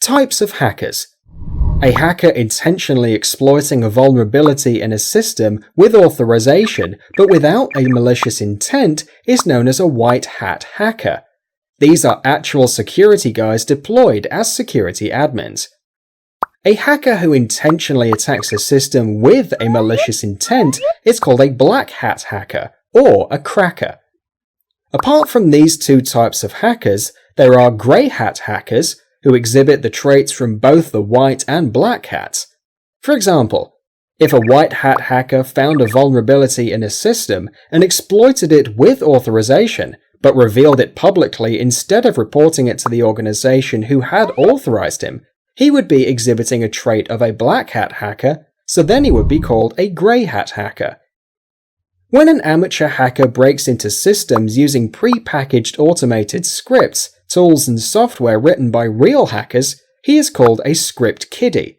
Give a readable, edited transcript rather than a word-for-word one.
Types of hackers. A hacker intentionally exploiting a vulnerability in a system with authorization but without a malicious intent is known as a white hat hacker. These are actual security guys deployed as security admins. A hacker who intentionally attacks a system with a malicious intent is called a black hat hacker or a cracker. Apart from these two types of hackers, there are grey hat hackers who exhibit the traits from both the white and black hats. For example, if a white hat hacker found a vulnerability in a system and exploited it with authorization, but revealed it publicly instead of reporting it to the organization who had authorized him, he would be exhibiting a trait of a black hat hacker, so then he would be called a grey hat hacker. When an amateur hacker breaks into systems using pre-packaged automated scripts, tools and software written by real hackers, he is called a script kiddie.